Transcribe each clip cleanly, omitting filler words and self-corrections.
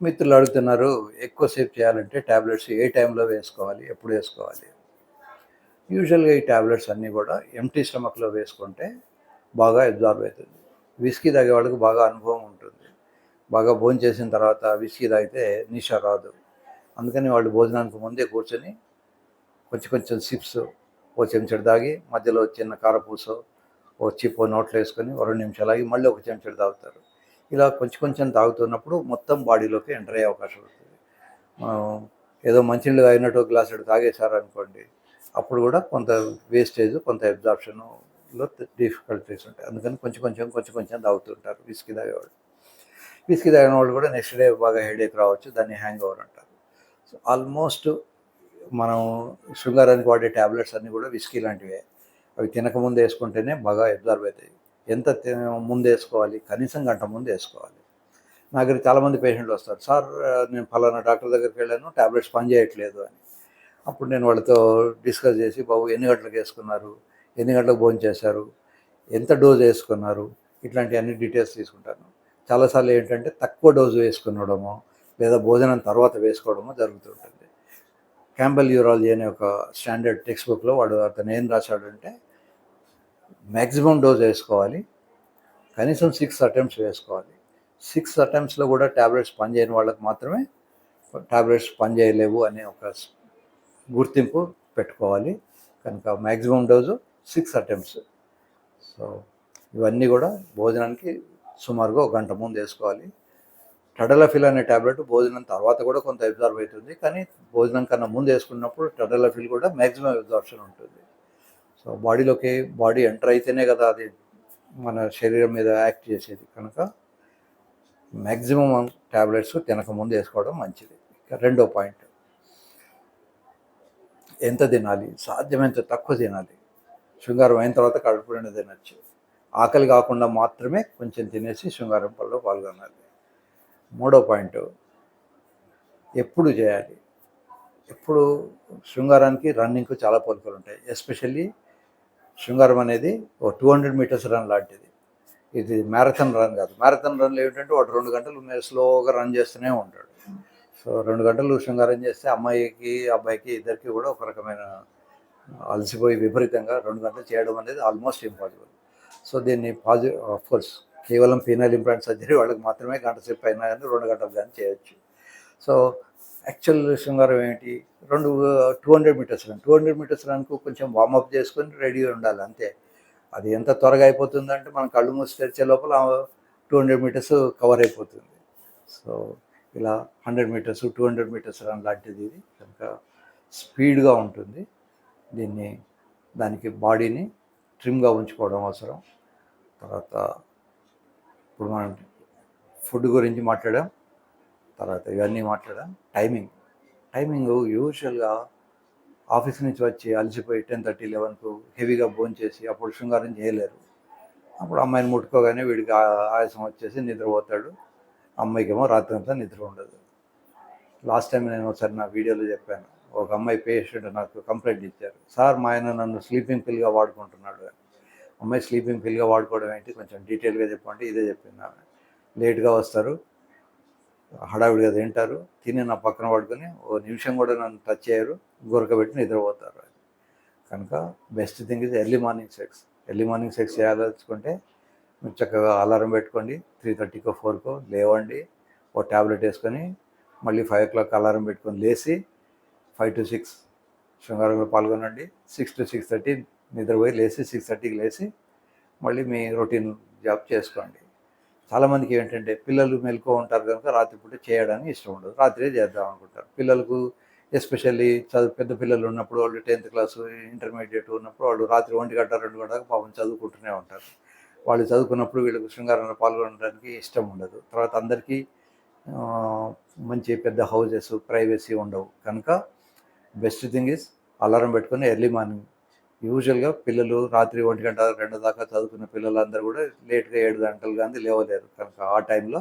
మిత్రులు అడుగుతున్నారు, ఎక్కువసేపు చేయాలంటే టాబ్లెట్స్ ఏ టైంలో వేసుకోవాలి? ఎప్పుడు వేసుకోవాలి? యూజువల్‌గా ఈ టాబ్లెట్స్ అన్నీ కూడా ఎంప్టీ స్టమక్‌లో వేసుకుంటే బాగా అబ్జార్బ్ అవుతుంది. విస్కీ తాగే వాళ్ళకి బాగా అనుభవం ఉంటుంది. బాగా భోంచేసిన తర్వాత విస్కీ తాగితే నిష రాదు. అందుకని వాళ్ళు భోజనానికి ముందే కూర్చొని కొంచెం కొంచెం సిప్స్ ఓ చెంచాడు తాగి, మధ్యలో చిన్న కారపూసో, ఓ చిప్పో నోట్లో వేసుకొని ఓ 2 నిమిషాలు ఆగి మళ్ళీ ఒక చెంచాడు తాగుతారు. ఇలా కొంచెం కొంచెం తాగుతున్నప్పుడు మొత్తం బాడీలోకి ఎంటర్ అయ్యే అవకాశం ఉంటుంది. మనం ఏదో మంచినీళ్ళు తాగినట్టు ఒక గ్లాసుడు తాగేశారనుకోండి, అప్పుడు కూడా కొంత వేస్టేజ్, కొంత అబ్జార్ప్షన్‌లో డిఫికల్టీస్ ఉంటాయి. అందుకని కొంచెం కొంచెం కొంచెం కొంచెం తాగుతుంటారు విస్కీ తాగేవాళ్ళు. విస్కీ తాగిన వాళ్ళు కూడా నెక్స్ట్ డే బాగా హెడేక్ రావచ్చు. దాన్ని హ్యాంగ్ ఓవర్ అంటారు. సో ఆల్మోస్ట్ మనం శృంగారానికి వాడే టాబ్లెట్స్ అన్నీ కూడా విస్కీ లాంటివే. అవి తినకముందు వేసుకుంటేనే బాగా అబ్జార్బ్ అవుతాయి. ఎంత ముందు వేసుకోవాలి? కనీసం గంట ముందు వేసుకోవాలి. నా దగ్గరికి చాలామంది పేషెంట్లు వస్తారు. సార్, నేను ఫలానా డాక్టర్ దగ్గరికి వెళ్ళాను, టాబ్లెట్స్ పనిచేయట్లేదు అని. అప్పుడు నేను వాళ్ళతో డిస్కస్ చేసి, బాబు ఎన్ని గంటలకు వేసుకున్నారు? ఎన్ని గంటలకు భోంచేశారు? ఎంత డోస్ వేసుకున్నారు? ఇట్లాంటి అన్ని డీటెయిల్స్ తీసుకుంటాను. చాలాసార్లు ఏంటంటే తక్కువ డోసు వేసుకునడమో, లేదా భోజనం తర్వాత వేసుకోవడమో జరుగుతుంటుంది. క్యాంబెల్ యూరాలజీ అనే ఒక స్టాండర్డ్ టెక్స్ట్ బుక్లో అతను ఏం రాశాడంటే, మ్యాక్సిమం డోస్ వేసుకోవాలి, కనీసం 6 అటెంప్ట్స్ వేసుకోవాలి. 6 అటెంప్ట్స్లో కూడా టాబ్లెట్స్ పనిచేయని వాళ్ళకి మాత్రమే టాబ్లెట్స్ పనిచేయలేవు అనే ఒక గుర్తింపు పెట్టుకోవాలి. కనుక మ్యాక్సిమం డోసు 6 అటెంప్ట్స్. సో ఇవన్నీ కూడా భోజనానికి సుమారుగా ఒక గంట ముందు వేసుకోవాలి. టడలఫిల్ అనే ట్యాబ్లెట్ భోజనం తర్వాత కూడా కొంత అబ్జార్బ్ అవుతుంది, కానీ భోజనం కన్నా ముందు వేసుకున్నప్పుడు టడలఫిల్ కూడా మ్యాక్సిమం అబ్జార్ప్షన్ ఉంటుంది. సో బాడీ ఎంటర్ అయితేనే కదా అది మన శరీరం మీద యాక్ట్ చేసేది. కనుక మ్యాక్సిమం ట్యాబ్లెట్స్ తినకముందు వేసుకోవడం మంచిది. రెండో పాయింట్, ఎంత తినాలి? సాధ్యమైనంత తక్కువ తినాలి. శృంగారం అయిన తర్వాత కడుపు నిండా తినచ్చు. ఆకలి కాకుండా మాత్రమే కొంచెం తినేసి శృంగారం పనిలో పాల్గొనాలి. మూడో పాయింట్, ఎప్పుడు చేయాలి? ఎప్పుడు శృంగారానికి రన్నింగ్కు చాలా పోలికలు ఉంటాయి. ఎస్పెషల్లీ శృంగారం అనేది ఓ 200 మీటర్స్ రన్ లాంటిది. ఇది మ్యారథాన్ రన్ కాదు. మ్యారథాన్ రన్లు ఏమిటంటే వాడు 2 గంటలు స్లోగా రన్ చేస్తూనే ఉంటాడు. సో 2 గంటలు శృంగారం చేస్తే అమ్మాయికి అబ్బాయికి ఇద్దరికి కూడా ఒక రకమైన అలసిపోయి విపరీతంగా 2 గంటలు చేయడం అనేది ఆల్మోస్ట్ ఇంపాసిబుల్. సో దీన్ని ఆఫ్కోర్స్ కేవలం పీనల్ ఇంప్లాంట్ సర్జరీ వాళ్ళకి మాత్రమే గంట సేపు అయినా కానీ 2 గంటలు కానీ చేయొచ్చు. సో యాక్చువల్ శృంగారం ఏంటి? 200 మీటర్స్ రన్. 200 మీటర్స్ రన్కు కొంచెం వార్మప్ చేసుకొని రెడీగా ఉండాలి, అంతే. అది ఎంత త్వరగా అయిపోతుందంటే మనం కళ్ళు మూసి తెరిచే లోపల 200 మీటర్స్ కవర్ అయిపోతుంది. సో ఇలా 100 మీటర్స్ 200 మీటర్స్ రన్ లాంటిది ఇది. కనుక స్పీడ్గా ఉంటుంది. దానికి బాడీని ట్రిమ్గా ఉంచుకోవడం అవసరం. తర్వాత ఇప్పుడు మనం ఫుడ్ గురించి మాట్లాడాం, తర్వాత ఇవన్నీ మాట్లాడాం. టైమింగ్ యూజువల్గా ఆఫీస్ నుంచి వచ్చి అలసిపోయి 10:30, 11కు హెవీగా భోంచేసి అప్పుడు శృంగారం చేయలేరు. అప్పుడు అమ్మాయిని ముట్టుకోగానే వీడికి ఆయాసం వచ్చేసి నిద్రపోతాడు. అమ్మాయికేమో రాత్రి అంతా నిద్ర ఉండదు. లాస్ట్ టైం నేను ఒకసారి నా వీడియోలో చెప్పాను. ఒక అమ్మాయి పేషెంట్ నాకు కంప్లైంట్ ఇచ్చారు, సార్ మా ఆయన నన్ను స్లీపింగ్ పిల్గా వాడుకుంటున్నాడు అని. అమ్మాయి స్లీపింగ్ పిల్గా వాడుకోవడం ఏంటి, కొంచెం డీటెయిల్గా చెప్పండి. ఇదే చెప్పింది ఆమె. లేట్గా వస్తారు, హడావిడిగా తింటారు, తిని నా పక్కన పడుకొని ఓ నిమిషం కూడా నన్ను టచ్ చేయరు, గురకబెట్టి నిద్రపోతారు. కనుక best thing is early morning sex. Early morning sex చేయాలనుకుంటే మీరు చక్కగా అలారం పెట్టుకోండి. 3:30కో 4కో లేవండి, ఓ ట్యాబ్లెట్ వేసుకొని మళ్ళీ 5 o'clock అలారం పెట్టుకొని లేచి 5 to 6 శృంగారంలో పాల్గొనండి. 6 to 6:30 నిద్రపోయి లేచి 6:30కి లేచి మళ్ళీ మీ రొటీన్ జాబ్ చేసుకోండి. చాలామందికి ఏంటంటే పిల్లలు మెలకువ ఉంటారు కనుక రాత్రిపూట చేయడానికి ఇష్టం ఉండదు, రాత్రే చేద్దాం అనుకుంటారు. పిల్లలకు ఎస్పెషల్లీ పెద్ద పిల్లలు ఉన్నప్పుడు, వాళ్ళు 10th క్లాసు ఇంటర్మీడియట్ ఉన్నప్పుడు వాళ్ళు రాత్రి 1 గంట 2 గంటలకు పాపం చదువుకుంటూనే ఉంటారు. వాళ్ళు చదువుకున్నప్పుడు వీళ్ళకు శృంగారంలో పాల్గొనడానికి ఇష్టం ఉండదు. తర్వాత అందరికీ మంచి పెద్ద హౌజెస్, ప్రైవసీ ఉండవు. కనుక బెస్ట్ థింగ్ ఇస్ అలారం పెట్టుకొని ఎర్లీ మార్నింగ్. యూజువల్గా పిల్లలు రాత్రి 1 గంట 2 దాకా చదువుకున్న పిల్లలందరూ కూడా లేట్గా 7 గంటలు కానీ లేవలేరు. కనుక ఆ టైంలో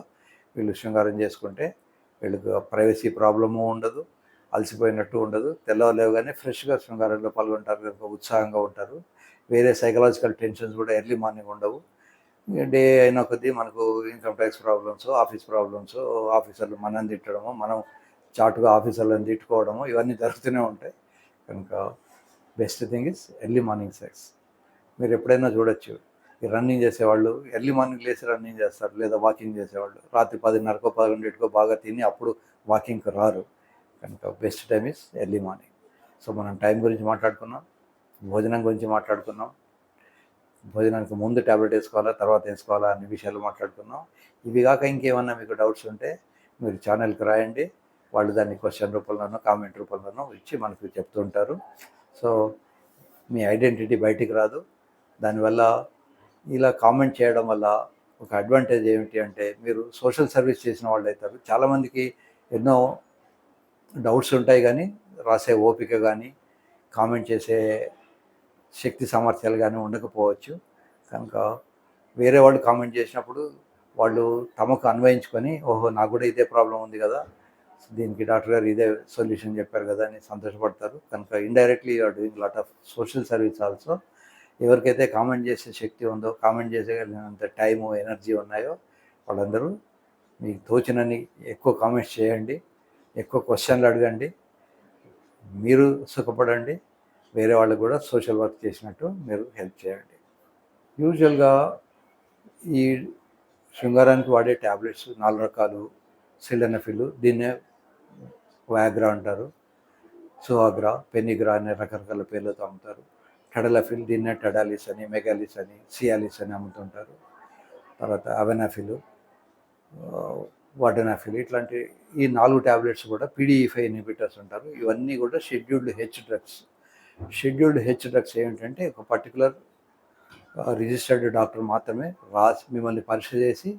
వీళ్ళు శృంగారం చేసుకుంటే వీళ్ళకి ప్రైవసీ ప్రాబ్లము ఉండదు, అలసిపోయినట్టు ఉండదు. తెల్లవారులేవగానే ఫ్రెష్గా శృంగారంలో పాల్గొంటారు కనుక ఉత్సాహంగా ఉంటారు. వేరే సైకలాజికల్ టెన్షన్స్ కూడా ఎర్లీ మార్నింగ్ ఉండవు. డే అయిన కొద్దీ మనకు income tax problems, office problems, ఆఫీసర్లు మనల్ని తిట్టడము, మనం చాటుగా ఆఫీసర్లను తిట్టుకోవడము ఇవన్నీ జరుగుతూనే ఉంటాయి. కనుక best thing is early morning sex. మీరు ఎప్పుడైనా చూడొచ్చు, ఈ రన్నింగ్ చేసేవాళ్ళు ఎర్లీ మార్నింగ్ లేచి రన్నింగ్ చేస్తారు, లేదా వాకింగ్ చేసేవాళ్ళు రాత్రి 10:30కో 11కో బాగా తిని అప్పుడు వాకింగ్కి రారు. కనుక best time is early morning. So మనం టైం గురించి మాట్లాడుకున్నాం, భోజనం గురించి మాట్లాడుకున్నాం, భోజనానికి ముందు ట్యాబ్లెట్ వేసుకోవాలా తర్వాత వేసుకోవాలా అనే విషయాలు మాట్లాడుకున్నాం. ఇవి కాక ఇంకేమన్నా మీకు డౌట్స్ ఉంటే మీరు ఛానల్కి రాయండి, వాళ్ళు దాన్ని క్వశ్చన్ రూపంలోనో కామెంట్ రూపంలోనో ఇచ్చి మనకు చెప్తుంటారు. సో మీ ఐడెంటిటీ బయటికి రాదు. దానివల్ల ఇలా కామెంట్ చేయడం వల్ల ఒక అడ్వాంటేజ్ ఏమిటి అంటే మీరు సోషల్ సర్వీస్ చేసిన వాళ్ళు అవుతారు. చాలామందికి ఎన్నో డౌట్స్ ఉంటాయి కానీ రాసే ఓపిక కానీ కామెంట్ చేసే శక్తి సామర్థ్యాలు కానీ ఉండకపోవచ్చు. కనుక వేరే వాళ్ళు కామెంట్ చేసినప్పుడు వాళ్ళు తమకు అన్వయించుకొని ఓహో నాకు కూడా ఇదే ప్రాబ్లం ఉంది కదా, దీనికి డాక్టర్ గారు ఇదే సొల్యూషన్ చెప్పారు కదా అని సంతోషపడతారు. కనుక indirectly you're doing lot of social service also. ఎవరికైతే కామెంట్ చేసే శక్తి ఉందో, కామెంట్ చేసేంత టైము ఎనర్జీ ఉన్నాయో వాళ్ళందరూ మీకు తోచినన్ని ఎక్కువ కామెంట్స్ చేయండి, ఎక్కువ క్వశ్చన్లు అడగండి, మీరు సుఖపడండి, వేరే వాళ్ళకు కూడా సోషల్ వర్క్ చేసినట్టు మీరు హెల్ప్ చేయండి. యూజువల్గా ఈ శృంగారానికి వాడే ట్యాబ్లెట్స్ 4 రకాలు. సిల్డెనఫిల్, దీన్నే వయాగ్రా అంటారు, సుహాగ్రా, పెనిగ్రా అనే రకరకాల పేర్లతో అమ్ముతారు. టెడలఫిల్, దీన్నే టెడాలిస్ అని, మెగాలిస్ అని, సియాలిస్ అని అమ్ముతుంటారు. తర్వాత అవెనాఫిల్, వార్డెనాఫిల్, ఇట్లాంటి ఈ 4 ట్యాబ్లెట్స్ కూడా PDE5 ఇన్హిబిటర్స్ అంటారు. ఇవన్నీ కూడా scheduled H drugs. Scheduled H drugs ఏంటంటే ఒక పర్టికులర్ రిజిస్టర్డ్ డాక్టర్ మాత్రమే రాసి మిమ్మల్ని పరీక్ష చేసి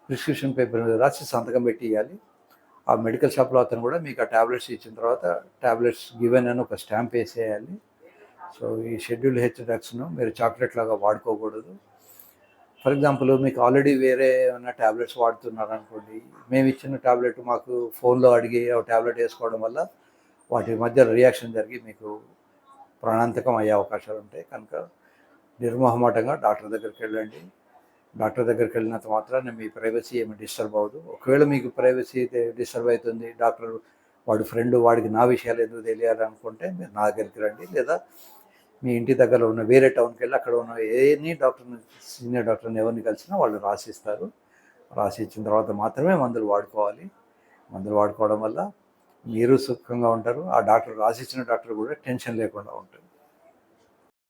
ప్రిస్క్రిప్షన్ పేపర్ మీద రాసి సంతకం పెట్టి ఇవ్వాలి. ఆ మెడికల్ షాప్లో అతను కూడా మీకు ఆ ట్యాబ్లెట్స్ ఇచ్చిన తర్వాత ట్యాబ్లెట్స్ గివెన్ అని ఒక స్టాంప్ వేసేయాలి. సో ఈ షెడ్యూల్డ్ హెచ్ డ్రగ్స్ను మీరు చాక్లెట్ లాగా వాడుకోకూడదు. ఫర్ ఎగ్జాంపుల్ మీకు ఆల్రెడీ వేరే ఏమైనా ట్యాబ్లెట్స్ వాడుతున్నారనుకోండి, మేము ఇచ్చిన ట్యాబ్లెట్ మాకు ఫోన్లో అడిగి ఆ ట్యాబ్లెట్ వేసుకోవడం వల్ల వాటి మధ్య రియాక్షన్ జరిగి మీకు ప్రాణాంతకం అయ్యే అవకాశాలు ఉంటాయి. కనుక నిర్మోహమాటంగా డాక్టర్ దగ్గరికి వెళ్ళండి. డాక్టర్ దగ్గరికి వెళ్ళినంత మాత్రాన మీ ప్రైవసీ ఏమి డిస్టర్బ్ అవ్వదు. ఒకవేళ మీకు ప్రైవసీ డిస్టర్బ్ అవుతుంది, డాక్టర్ వాడి ఫ్రెండ్ వాడికి నా విషయాలు ఎందుకు తెలియాలనుకుంటే మీరు నా దగ్గరికి రండి, లేదా మీ ఇంటి దగ్గర ఉన్న వేరే టౌన్కి వెళ్ళి అక్కడ ఉన్న ఎనీ డాక్టర్ని, సీనియర్ డాక్టర్ని ఎవరిని కలిసినా వాళ్ళు రాసిస్తారు. రాసి ఇచ్చిన తర్వాత మాత్రమే మందులు వాడుకోవాలి. మందులు వాడుకోవడం వల్ల మీరు సుఖంగా ఉంటారు, ఆ డాక్టర్ రాసిచ్చిన డాక్టర్ కూడా టెన్షన్ లేకుండా ఉంటుంది.